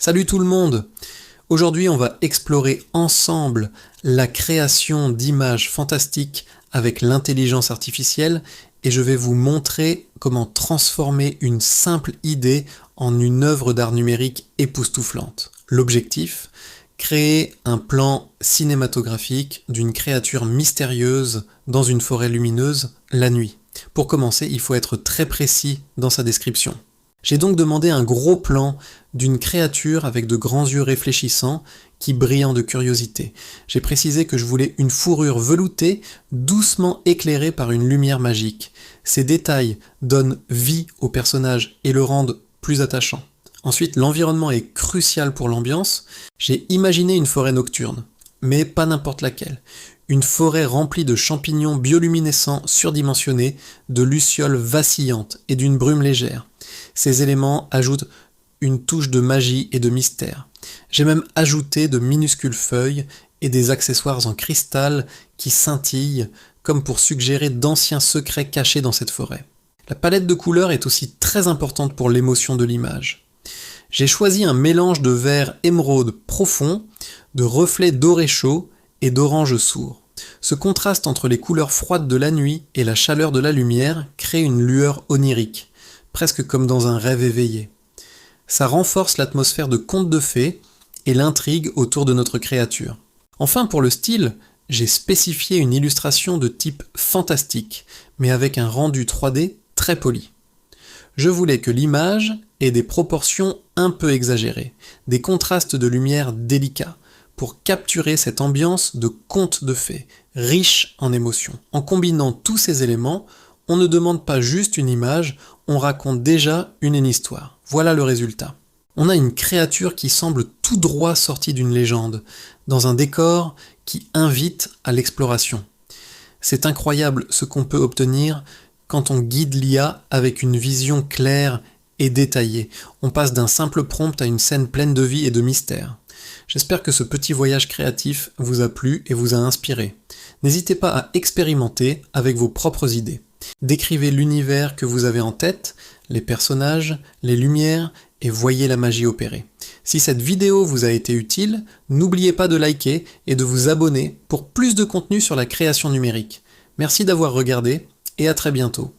Salut tout le monde! Aujourd'hui, on va explorer ensemble la création d'images fantastiques avec l'intelligence artificielle et je vais vous montrer comment transformer une simple idée en une œuvre d'art numérique époustouflante. L'objectif, créer un plan cinématographique d'une créature mystérieuse dans une forêt lumineuse la nuit. Pour commencer, il faut être très précis dans sa description. J'ai donc demandé un gros plan d'une créature avec de grands yeux réfléchissants qui brillent de curiosité. J'ai précisé que je voulais une fourrure veloutée, doucement éclairée par une lumière magique. Ces détails donnent vie au personnage et le rendent plus attachant. Ensuite, l'environnement est crucial pour l'ambiance. J'ai imaginé une forêt nocturne, mais pas n'importe laquelle. Une forêt remplie de champignons bioluminescents surdimensionnés, de lucioles vacillantes et d'une brume légère. Ces éléments ajoutent une touche de magie et de mystère. J'ai même ajouté de minuscules feuilles et des accessoires en cristal qui scintillent, comme pour suggérer d'anciens secrets cachés dans cette forêt. La palette de couleurs est aussi très importante pour l'émotion de l'image. J'ai choisi un mélange de vert émeraude profond, de reflets dorés chauds et d'orange sourd. Ce contraste entre les couleurs froides de la nuit et la chaleur de la lumière crée une lueur onirique, presque comme dans un rêve éveillé. Ça renforce l'atmosphère de conte de fées et l'intrigue autour de notre créature. Enfin, pour le style, j'ai spécifié une illustration de type fantastique, mais avec un rendu 3D très poli. Je voulais que l'image ait des proportions un peu exagérées, des contrastes de lumière délicats, pour capturer cette ambiance de conte de fées, riche en émotions. En combinant tous ces éléments, on ne demande pas juste une image, on raconte déjà une histoire. Voilà le résultat. On a une créature qui semble tout droit sortie d'une légende, dans un décor qui invite à l'exploration. C'est incroyable ce qu'on peut obtenir quand on guide l'IA avec une vision claire et détaillée. On passe d'un simple prompt à une scène pleine de vie et de mystère. J'espère que ce petit voyage créatif vous a plu et vous a inspiré. N'hésitez pas à expérimenter avec vos propres idées. Décrivez l'univers que vous avez en tête, les personnages, les lumières et voyez la magie opérer. Si cette vidéo vous a été utile, n'oubliez pas de liker et de vous abonner pour plus de contenu sur la création numérique. Merci d'avoir regardé et à très bientôt.